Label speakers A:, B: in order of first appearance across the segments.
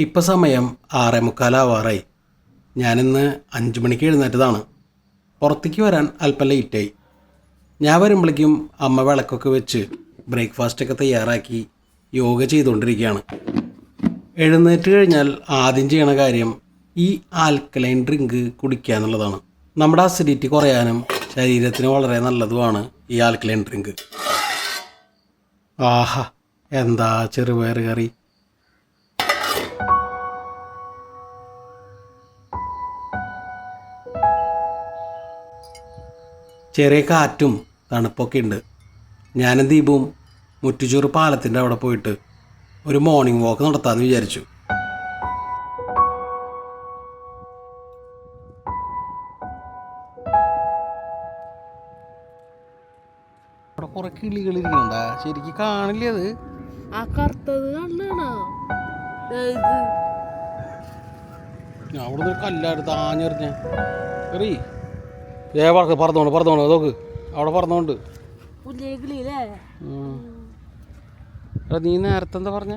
A: ഇപ്പം സമയം 6:45 ഞാനിന്ന് 5 മണിക്ക് എഴുന്നേറ്റതാണ്. പുറത്തേക്ക് വരാൻ അല്പം ലേറ്റായി. ഞാൻ വരുമ്പോഴേക്കും അമ്മ വിളക്കൊക്കെ വെച്ച് ബ്രേക്ക്ഫാസ്റ്റൊക്കെ തയ്യാറാക്കി യോഗ ചെയ്തുകൊണ്ടിരിക്കുകയാണ്. എഴുന്നേറ്റ് കഴിഞ്ഞാൽ ആദ്യം ചെയ്യണ കാര്യം ഈ ആൽക്കലൈൻ ഡ്രിങ്ക് കുടിക്കുക എന്നുള്ളതാണ്. നമ്മുടെ അസിഡിറ്റി കുറയാനും ശരീരത്തിന് വളരെ നല്ലതുമാണ് ഈ ആൽക്കലൈൻ ഡ്രിങ്ക്. ആഹാ, എന്താ ചെറുപയർ കറി! ചെറിയ കാറ്റും തണുപ്പൊക്കെ ഉണ്ട്. ഞാനും ദീപവും മുറ്റുചൂർ പാലത്തിൻ്റെ അവിടെ പോയിട്ട് ഒരു മോർണിംഗ് വാക്ക് നടത്താമെന്ന് വിചാരിച്ചു. അവിടെ കുറെ കിളികളിരിക്കണ്ട, ശരിക്കും കാണില്ലേ അത്?
B: ആ കറുത്തത് കണ്ടാണോ?
A: അവിടെ നിന്ന് കല്ലാടുത്ത് ആഞ്ഞെറിഞ്ഞ കറി പറന്നോണ്ട് നോക്ക്, അവിടെ പറന്നോണ്ട്. നീ നേരത്തെ എന്താ പറഞ്ഞ?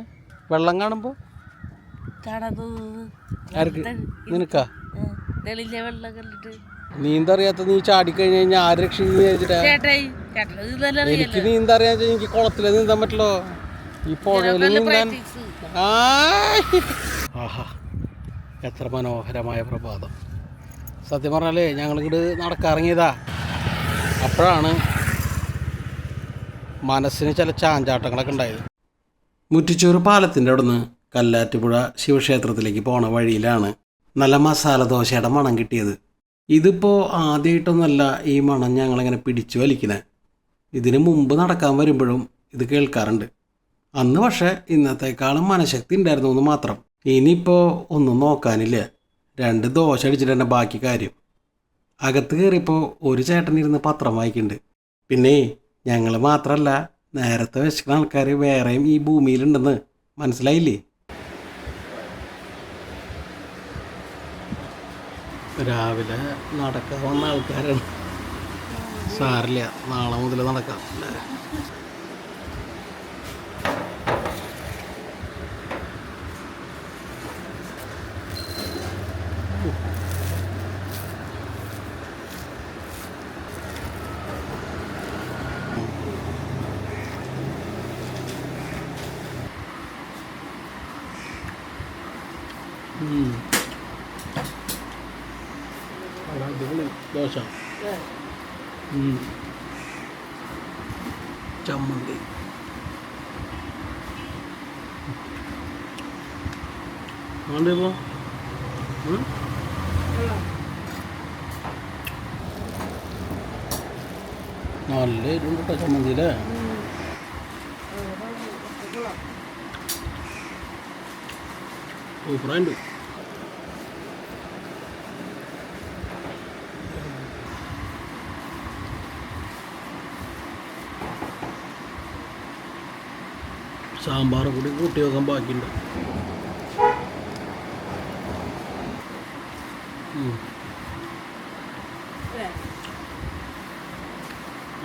A: വെള്ളം കാണുമ്പോ ആർക്ക്? നിനക്കാ? നീന്തറിയാത്ത നീ ചാടിക്കഴിഞ്ഞ് കഴിഞ്ഞാൽ ആര് രക്ഷിക്കുന്നു വിചാരിച്ചിട്ടാ? എനിക്ക് നീന്തറിയാന്ന് വെച്ചാൽ എനിക്ക് കുളത്തില് നീന്താൻ പറ്റുള്ളൂ, ഈ പുഴയില് നീന്താൻ. ആഹാ, എത്ര മനോഹരമായ പ്രഭാതം! സത്യം പറഞ്ഞാലേ ഞങ്ങളിങ്ങോട്ട് നടക്കാറിങ്ങിയതാ. അപ്പോഴാണ് മനസ്സിന് ചില ചാഞ്ചാട്ടങ്ങളൊക്കെ ഉണ്ടായത്. മുറ്റിച്ചൂർ പാലത്തിൻ്റെ അവിടെ നിന്ന് കല്ലാറ്റുപുഴ ശിവക്ഷേത്രത്തിലേക്ക് പോണ വഴിയിലാണ് നല്ല മസാല ദോശയുടെ മണം കിട്ടിയത്. ഇതിപ്പോൾ ആദ്യമായിട്ടൊന്നല്ല ഈ മണം ഞങ്ങളിങ്ങനെ പിടിച്ചു വലിക്കണേ. ഇതിന് മുമ്പ് നടക്കാൻ വരുമ്പോഴും ഇത് കേൾക്കാറുണ്ട്. അന്ന് പക്ഷേ ഇന്നത്തേക്കാളും മനഃശക്തി ഉണ്ടായിരുന്നു എന്ന് മാത്രം. ഇനിയിപ്പോൾ ഒന്നും നോക്കാനില്ല, 2 ദോശ അടിച്ചിട്ട് തന്നെ ബാക്കി കാര്യം. അകത്ത് കയറിയപ്പോൾ ഒരു ചേട്ടനിരുന്ന് പത്രം വായിക്കുന്നുണ്ട്. പിന്നെ ഞങ്ങൾ മാത്രമല്ല, നേരത്തെ വിശക്കുന്ന ആൾക്കാർ വേറെയും ഈ ഭൂമിയിലുണ്ടെന്ന് മനസ്സിലായില്ലേ? രാവിലെ നടക്കാൻ വന്ന ആൾക്കാരാണ്. സാരില്ല, നാളെ മുതൽ നടക്കാം. ദോശ, ചമ്മന്തി, ആണ്ടിപ്പോ നല്ല എരിവുണ്ട് കേട്ടോ ചമ്മന്തിയില്ലേ. സൂപ്പറായിട്ട്. സാമ്പാർ കൂടി കൂട്ടി വെക്കാൻ ബാക്കിയുണ്ട്.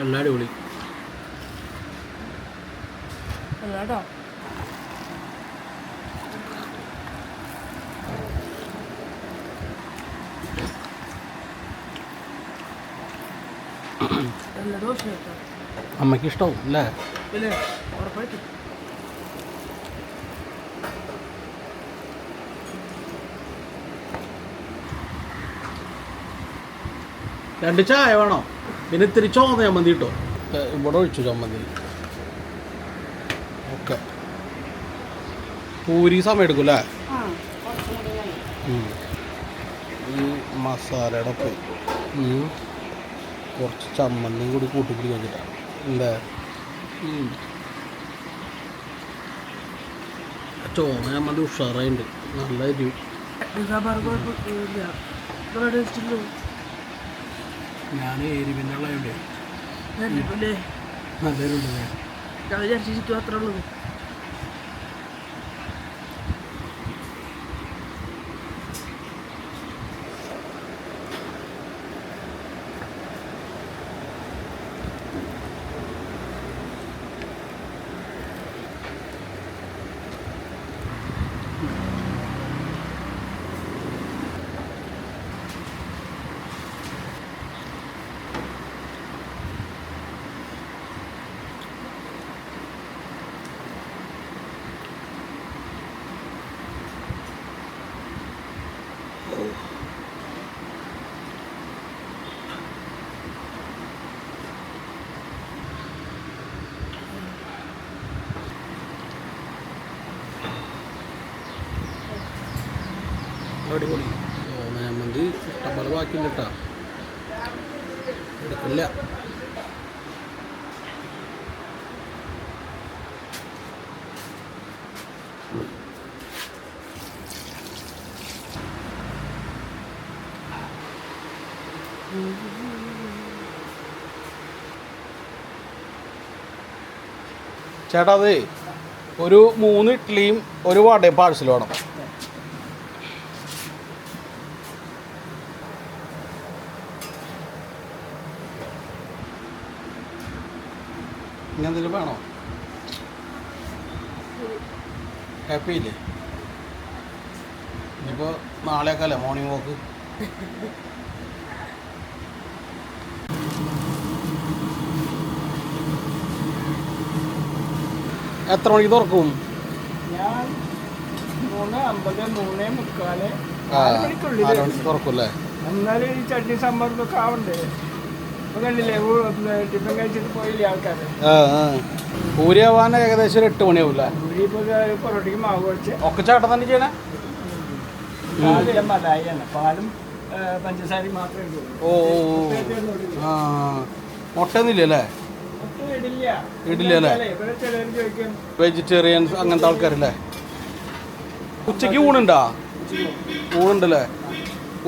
A: എല്ലാം അടിപൊളി. അമ്മയ്ക്ക് ഇഷ്ടവും അല്ലേ? രണ്ട് ചായ വേണോ? പിന്നെ ഇത്തിരി ചോന്ന ചമ്മന്തി കിട്ടോ? ഇവിടെ ഒഴിച്ചു ചമ്മന്തി. ഓക്കെ, പൂരി സമയം എടുക്കും അല്ലേ? ഈ മസാലയുടെ ഒപ്പം കുറച്ച് ചമ്മന്തിയും കൂടി കൂട്ടി പിടിക്കാൻ എന്താ? ചോന്ന ചമ്മന്തി ഉഷാറായിട്ടുണ്ട്, നല്ല എരിവ്. ഞാൻ എരിവിൻ്റെ ഉള്ളതുണ്ട്, നല്ലൊരുണ്ടല്ലേ?
B: അത്രേ ഉള്ളൂ.
C: അടിപൊളി.
A: മേമന്തി ഇഷ്ടംപോലെ ബാക്കിയില്ല കേട്ടോ, എടുക്കില്ല. ചേട്ടാ അതെ ഒരു 3 ഇഡ്ഡലിയും ഒരു വടയും പാഴ്സൽ വേണം. ഇനി എന്തെങ്കിലും വേണോ? ഹാപ്പി ഇല്ലേ? ഇനിയിപ്പോൾ നാളെയൊക്കെ അല്ലേ മോർണിംഗ് വാക്ക്? എത്ര മണിക്ക് തുറക്കും?
C: ഞാൻ 3:50 3:45
A: 4 മണിക്ക് തുറക്കും അല്ലേ?
C: എന്നാലും ഈ ചട്നി സാമ്പാറൊക്കെ ആവണ്ടേ? ഇപ്പൊ കണ്ടില്ലേ ടിഫിൻ കഴിച്ചിട്ട് പോയില്ലേ ആൾക്കാർ.
A: പൂരി ആവാൻ ഏകദേശം ഒരു 8 മണിയാവില്ല.
C: പൂരി ഇപ്പൊ പൊറോട്ടയ്ക്ക് മാവ് വെച്ച്
A: ഒക്കെ ചേട്ടൻ തന്നെ ചെയ്യണേ?
C: പാലില്ല മലായിയാണ്, പാലും പഞ്ചസാരയും മാത്രമേ ഉള്ളൂ.
A: ഓ ആ മുട്ടയൊന്നുമില്ല അല്ലേ? ഇടില്ല അല്ലേ? വെജിറ്റേറിയൻസ് അങ്ങനത്തെ ആൾക്കാരല്ലേ? ഉച്ചയ്ക്ക് ഊണുണ്ടോ? ഊണുണ്ടല്ലേ?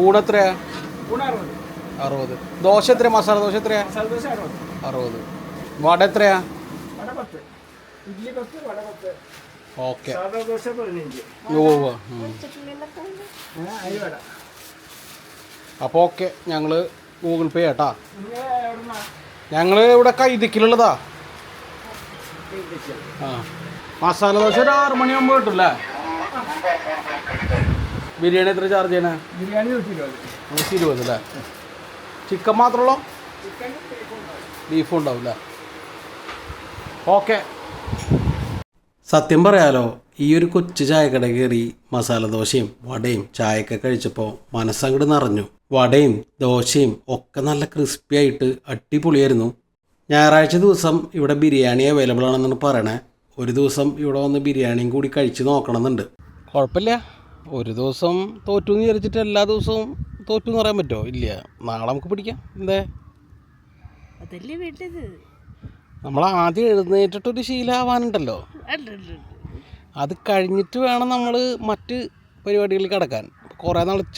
A: ഊണ് എത്രയാ? 60. ദോശ എത്രയാ? മസാല ദോശ എത്രയാ? 60. വട എത്രയാ? ഓക്കെ. അപ്പോൾ ഓക്കെ, ഞങ്ങൾ ഗൂഗിൾ പേ ചേട്ടാ. ഞങ്ങൾ ഇവിടെ കൈതിക്കലുള്ളതാ. ആ മസാല ദോശ ഒരു 6 മണിയാകുമ്പോൾ കിട്ടുമല്ലേ? ബിരിയാണി എത്ര ചാർജ് ചെയ്യണേ?
C: ബിരിയാണി
A: 120 അല്ലേ? ചിക്കൻ മാത്രമുള്ളോ? ബീഫും ഉണ്ടാവില്ല? ഓക്കെ. സത്യം പറയാലോ, ഈ ഒരു കൊച്ചു ചായക്കട കയറി മസാല ദോശയും വടയും ചായയൊക്കെ കഴിച്ചപ്പോൾ മനസ്സങ്ങോട്ട് നിറഞ്ഞു. വടയും ദോശയും ഒക്കെ നല്ല ക്രിസ്പി ആയിട്ട് അടിപൊളിയായിരുന്നു. ഞായറാഴ്ച ദിവസം ഇവിടെ ബിരിയാണി അവൈലബിൾ ആണെന്നാണ് പറയണേ. ഒരു ദിവസം ഇവിടെ വന്ന് ബിരിയാണിയും കൂടി കഴിച്ച് നോക്കണമെന്നുണ്ട്. കുഴപ്പമില്ല, ഒരു ദിവസം തോറ്റു എന്ന് വിചാരിച്ചിട്ട് എല്ലാ ദിവസവും തോറ്റു എന്ന് പറയാൻ പറ്റുമോ? ഇല്ല, നാളെ നമുക്ക് പിടിക്കാം. എന്തേ?
B: അതല്ലേ വേണ്ടത്.
A: നമ്മൾ ആദ്യം എഴുന്നേറ്റിട്ടൊരു ശീലമാവാനുണ്ടല്ലോ, അത് കഴിഞ്ഞിട്ട് വേണം നമ്മൾ മറ്റ് പരിപാടികളിൽ കിടക്കാൻ.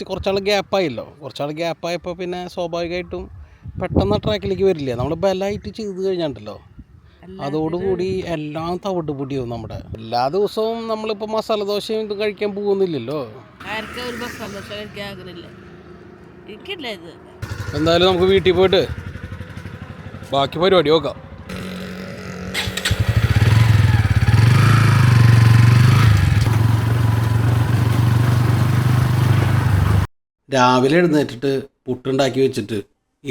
A: കുറച്ചാൾ ഗ്യാപ്പായല്ലോ. കുറച്ചാൾ ഗ്യാപ്പായപ്പോൾ പിന്നെ സ്വാഭാവികമായിട്ടും പെട്ടെന്ന് ട്രാക്കിലേക്ക് വരില്ല. നമ്മൾ ബലമായിട്ട് ചെയ്ത് കഴിഞ്ഞാണ്ടല്ലോ, അതോടുകൂടി എല്ലാം തവിട്ട് പൊടിയാവും. നമ്മുടെ എല്ലാ ദിവസവും നമ്മളിപ്പോൾ മസാല ദോശയും ഇതും കഴിക്കാൻ പോകുന്നില്ലല്ലോ. എന്തായാലും നമുക്ക് വീട്ടിൽ പോയിട്ട് ബാക്കി പരിപാടി നോക്കാം. രാവിലെ എഴുന്നേറ്റിട്ട് പുട്ടുണ്ടാക്കി വെച്ചിട്ട്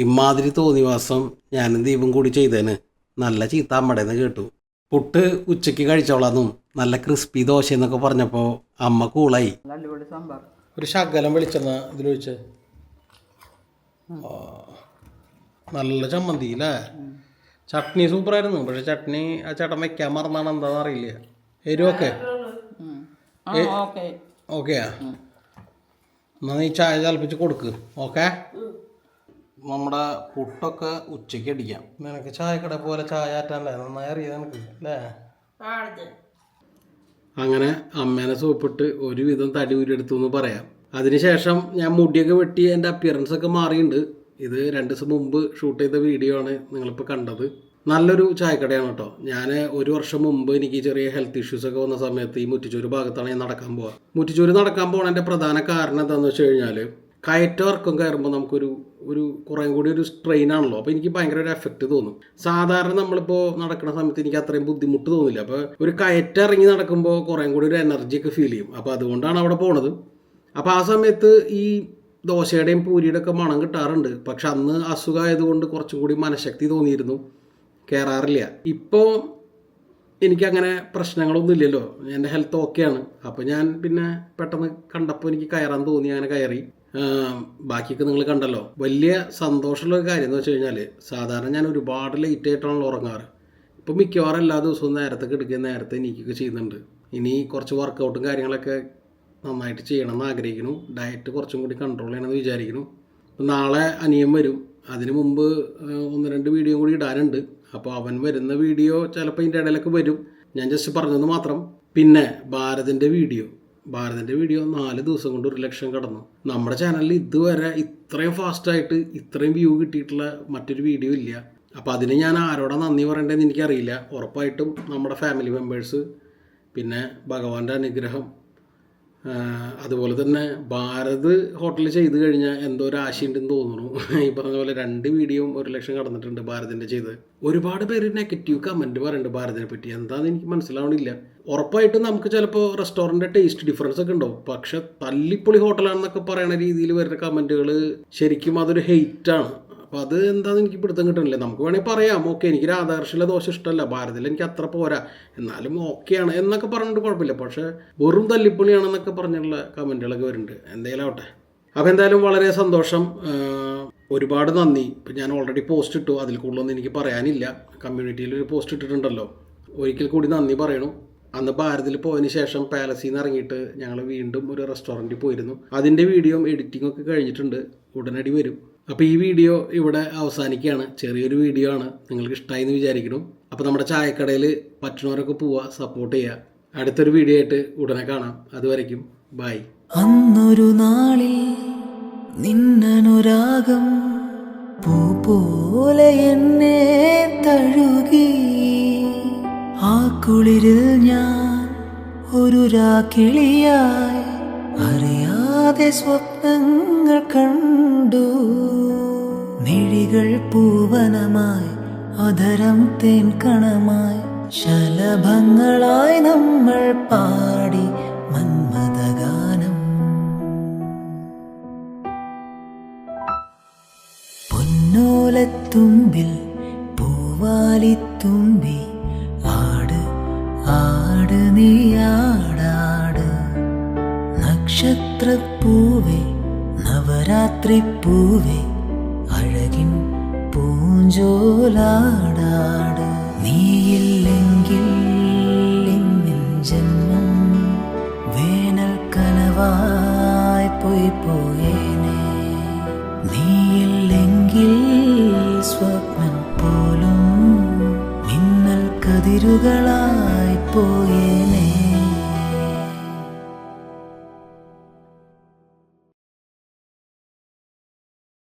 A: ഇമാതിരി തോന്നിവാസം ഞാനും ദീപം കൂടി ചെയ്തേന് നല്ല ചീത്ത അമ്മടേന്ന് കേട്ടു. പുട്ട് ഉച്ചയ്ക്ക് കഴിച്ചോളാന്നും നല്ല ക്രിസ്പി ദോശ എന്നൊക്കെ പറഞ്ഞപ്പോൾ അമ്മ കൂളായി. ഒരു ശകലം വെളിച്ചെണ്ണ ഇതിലൊഴിച്ച്. നല്ല ചമ്മന്തി അല്ലേ? ചട്നി സൂപ്പറായിരുന്നു. പക്ഷെ ചട്നി ആ ചേട്ടൻ വെക്കാൻ മറന്നാണ് എന്താണെന്ന് അറിയില്ല. എരിവൊക്കെ ഓക്കെയാ? എന്നാൽ നീ ചായ തിളപ്പിച്ച് കൊടുക്ക്. ഓക്കെ, നമ്മുടെ പുട്ടൊക്കെ ഉച്ചയ്ക്ക് അടിക്കാം. നിനക്ക് ചായക്കട പോലെ ചായ ആറ്റാനല്ലേ നന്നായി അറിയാം നിനക്ക് അല്ലേ? അങ്ങനെ അമ്മേനെ സോപ്പിട്ട് ഒരുവിധം തടി ഊരിയെടുത്തു എന്ന് പറയാം. അതിനുശേഷം ഞാൻ മുടിയൊക്കെ വെട്ടി എൻ്റെ അപ്പിയറൻസ് ഒക്കെ മാറിയിട്ടുണ്ട്. ഇത് 2 ദിവസം മുമ്പ് ഷൂട്ട് ചെയ്ത വീഡിയോ ആണ് നിങ്ങളിപ്പോൾ കണ്ടത്. നല്ലൊരു ചായക്കടയാണ് കേട്ടോ. ഞാൻ 1 വർഷം മുമ്പ് എനിക്ക് ചെറിയ ഹെൽത്ത് ഇഷ്യൂസൊക്കെ വന്ന സമയത്ത് ഈ മുറ്റിച്ചൂര് ഭാഗത്താണ് ഞാൻ നടക്കാൻ പോവുക. മുറ്റിച്ചൂര് നടക്കാൻ പോകണതിൻ്റെ പ്രധാന കാരണം എന്താണെന്ന് വെച്ച് കഴിഞ്ഞാൽ കയറ്റവർക്കും കയറുമ്പോൾ നമുക്കൊരു കുറേ കൂടി ഒരു സ്ട്രെയിൻ ആണല്ലോ. അപ്പോൾ എനിക്ക് ഭയങ്കര ഒരു എഫക്റ്റ് തോന്നും. സാധാരണ നമ്മളിപ്പോൾ നടക്കുന്ന സമയത്ത് എനിക്ക് അത്രയും ബുദ്ധിമുട്ട് തോന്നില്ല. അപ്പോൾ ഒരു കയറ്റം ഇറങ്ങി നടക്കുമ്പോൾ കുറേ കൂടി ഒരു എനർജിയൊക്കെ ഫീൽ ചെയ്യും. അപ്പോൾ അതുകൊണ്ടാണ് അവിടെ പോണത്. അപ്പോൾ ആ സമയത്ത് ഈ ദോശയുടെയും പൂരിയുടെ ഒക്കെ മണം കിട്ടാറുണ്ട്. പക്ഷെ അന്ന് അസുഖമായതുകൊണ്ട് കുറച്ചും കൂടി മനഃശക്തി തോന്നിയിരുന്നു, കയറാറില്ല. ഇപ്പോൾ എനിക്കങ്ങനെ പ്രശ്നങ്ങളൊന്നും ഇല്ലല്ലോ, എൻ്റെ ഹെൽത്ത് ഓക്കെയാണ്. അപ്പോൾ ഞാൻ പിന്നെ പെട്ടെന്ന് കണ്ടപ്പോൾ എനിക്ക് കയറാൻ തോന്നി, അങ്ങനെ കയറി. ബാക്കിയൊക്കെ നിങ്ങൾ കണ്ടല്ലോ. വലിയ സന്തോഷമുള്ള കാര്യം എന്ന് വെച്ച് കഴിഞ്ഞാൽ സാധാരണ ഞാൻ ഒരുപാട് ലേറ്റ് ആയിട്ടാണല്ലോ ഉറങ്ങാറ്. ഇപ്പോൾ മിക്കവാറും എല്ലാ ദിവസവും നേരത്തെ കിടക്കുക നേരത്തെ എനിക്കൊക്കെ ചെയ്യുന്നുണ്ട്. ഇനി കുറച്ച് വർക്കൗട്ടും കാര്യങ്ങളൊക്കെ നന്നായിട്ട് ചെയ്യണമെന്ന് ആഗ്രഹിക്കുന്നു. ഡയറ്റ് കുറച്ചും കൂടി കൺട്രോൾ ചെയ്യണമെന്ന് വിചാരിക്കുന്നു. നാളെ അനിയൻ വരും. അതിന് മുമ്പ് 1-2 വീഡിയോ കൂടി ഇടാനുണ്ട്. അപ്പോൾ അവൻ വരുന്ന വീഡിയോ ചിലപ്പോൾ ഇതിൻ്റെ ഇടയിലൊക്കെ വരും. ഞാൻ ജസ്റ്റ് പറഞ്ഞതെന്ന് മാത്രം. പിന്നെ ഭാരതിൻ്റെ വീഡിയോ 4 ദിവസം കൊണ്ട് 1 ലക്ഷം കടന്നു. നമ്മുടെ ചാനലിൽ ഇതുവരെ ഇത്രയും ഫാസ്റ്റായിട്ട് ഇത്രയും വ്യൂ കിട്ടിയിട്ടുള്ള മറ്റൊരു വീഡിയോ ഇല്ല. അപ്പോൾ അതിന് ഞാൻ ആരോടാ നന്ദി പറയേണ്ടതെന്ന് എനിക്കറിയില്ല. ഉറപ്പായിട്ടും നമ്മുടെ ഫാമിലി മെമ്പേഴ്സ്, പിന്നെ ഭഗവാന്റെ അനുഗ്രഹം, അതുപോലെ തന്നെ ഭാരത് ഹോട്ടലിൽ ചെയ്ത് കഴിഞ്ഞാൽ എന്തോ ഒരു ആശയുണ്ടെന്ന് തോന്നുന്നു. ഈ പറഞ്ഞ പോലെ 2 വീഡിയോയും 1 ലക്ഷം കടന്നിട്ടുണ്ട് ഭാരതിൻ്റെ ചെയ്ത്. ഒരുപാട് പേര് നെഗറ്റീവ് കമൻറ്റ് പറയുന്നുണ്ട് ഭാരതിനെ പറ്റി. എന്താണെന്ന് എനിക്ക് മനസ്സിലാവണില്ല. ഉറപ്പായിട്ടും നമുക്ക് ചിലപ്പോൾ റെസ്റ്റോറൻറ്റ് ടേസ്റ്റ് ഡിഫറൻസ് ഒക്കെ ഉണ്ടാവും. പക്ഷെ തല്ലിപ്പൊളി ഹോട്ടലാണെന്നൊക്കെ പറയുന്ന രീതിയിൽ വരുന്ന കമൻറ്റുകൾ ശരിക്കും അതൊരു ഹെയ്റ്റാണ്. അപ്പോൾ അത് എന്താണെന്ന് എനിക്ക് പിടുത്തം കിട്ടണില്ല. നമുക്ക് വേണമെങ്കിൽ പറയാം, ഓക്കെ എനിക്ക് രാധാകൃഷ്ണ ദോശ ഇഷ്ടമല്ല, ഭാരതിൽ എനിക്ക് അത്ര പോരാ, എന്നാലും ഓക്കെയാണ് എന്നൊക്കെ പറഞ്ഞിട്ട് കുഴപ്പമില്ല. പക്ഷേ വെറും തല്ലിപ്പൊളിയാണെന്നൊക്കെ പറഞ്ഞുള്ള കമൻറ്റുകളൊക്കെ വരുന്നുണ്ട്. എന്തായാലും ആവട്ടെ. അപ്പോൾ എന്തായാലും വളരെ സന്തോഷം, ഒരുപാട് നന്ദി. ഇപ്പം ഞാൻ ഓൾറെഡി പോസ്റ്റ് ഇട്ടു, അതിൽ കൂടുതലൊന്നും എനിക്ക് പറയാനില്ല. കമ്മ്യൂണിറ്റിയിൽ ഒരു പോസ്റ്റ് ഇട്ടിട്ടുണ്ടല്ലോ, ഒരിക്കൽ കൂടി നന്ദി പറയണു. അന്ന് ഭാരതിൽ പോയതിന് ശേഷം പാലസിൽ നിന്ന് ഇറങ്ങിയിട്ട് ഞങ്ങൾ വീണ്ടും ഒരു റെസ്റ്റോറൻറ്റിൽ പോയിരുന്നു. അതിൻ്റെ വീഡിയോയും എഡിറ്റിംഗ് ഒക്കെ കഴിഞ്ഞിട്ടുണ്ട്, ഉടനടി വരും. അപ്പോൾ ഈ വീഡിയോ ഇവിടെ അവസാനിക്കുകയാണ്. ചെറിയൊരു വീഡിയോ ആണ്, നിങ്ങൾക്ക് ഇഷ്ടമായി എന്ന് വിചാരിക്കുന്നു. അപ്പോൾ നമ്മുടെ ചായക്കടയിൽ പറ്റുന്നവരൊക്കെ പോവുക, സപ്പോർട്ട് ചെയ്യുക. അടുത്തൊരു വീഡിയോ ആയിട്ട് ഉടനെ കാണാം. അതുവരയ്ക്കും ബൈ.
D: അന്നൊരു നാളിൽ നിന്നനുരാഗം പൂ പോലെ എന്നെ തഴുകി. ആ കുളിരിൽ ഞാൻ ഒരു രാക്കിളിയായി അറിയാതെ സ്വപ്നങ്ങൾ കണ്ടു. മിഴികൾ പൂവനമായി, അധരം തേൻകണമായി, ശലഭങ്ങളായി നമ്മൾ പാടി മന്മഥഗാനം. പൊന്നോലത്തുമ്പിൽ പൂവാലിത്തുമ്പി, ആട് ആട് നീയാടാട്. നക്ഷത്രപ്പൂവേ നവരാത്രിപ്പൂവേ, അഴകിൻ പൂഞ്ചോലാടാട്. നീയില്ലെങ്കിൽ ഇന്നിൻ ജന്മം വേനൽ കനവായി പോയേനെ. നീയില്ലെങ്കിൽ സ്വപ്നം പോലും മിന്നൽ കതിരുകളായി പോയേനെ.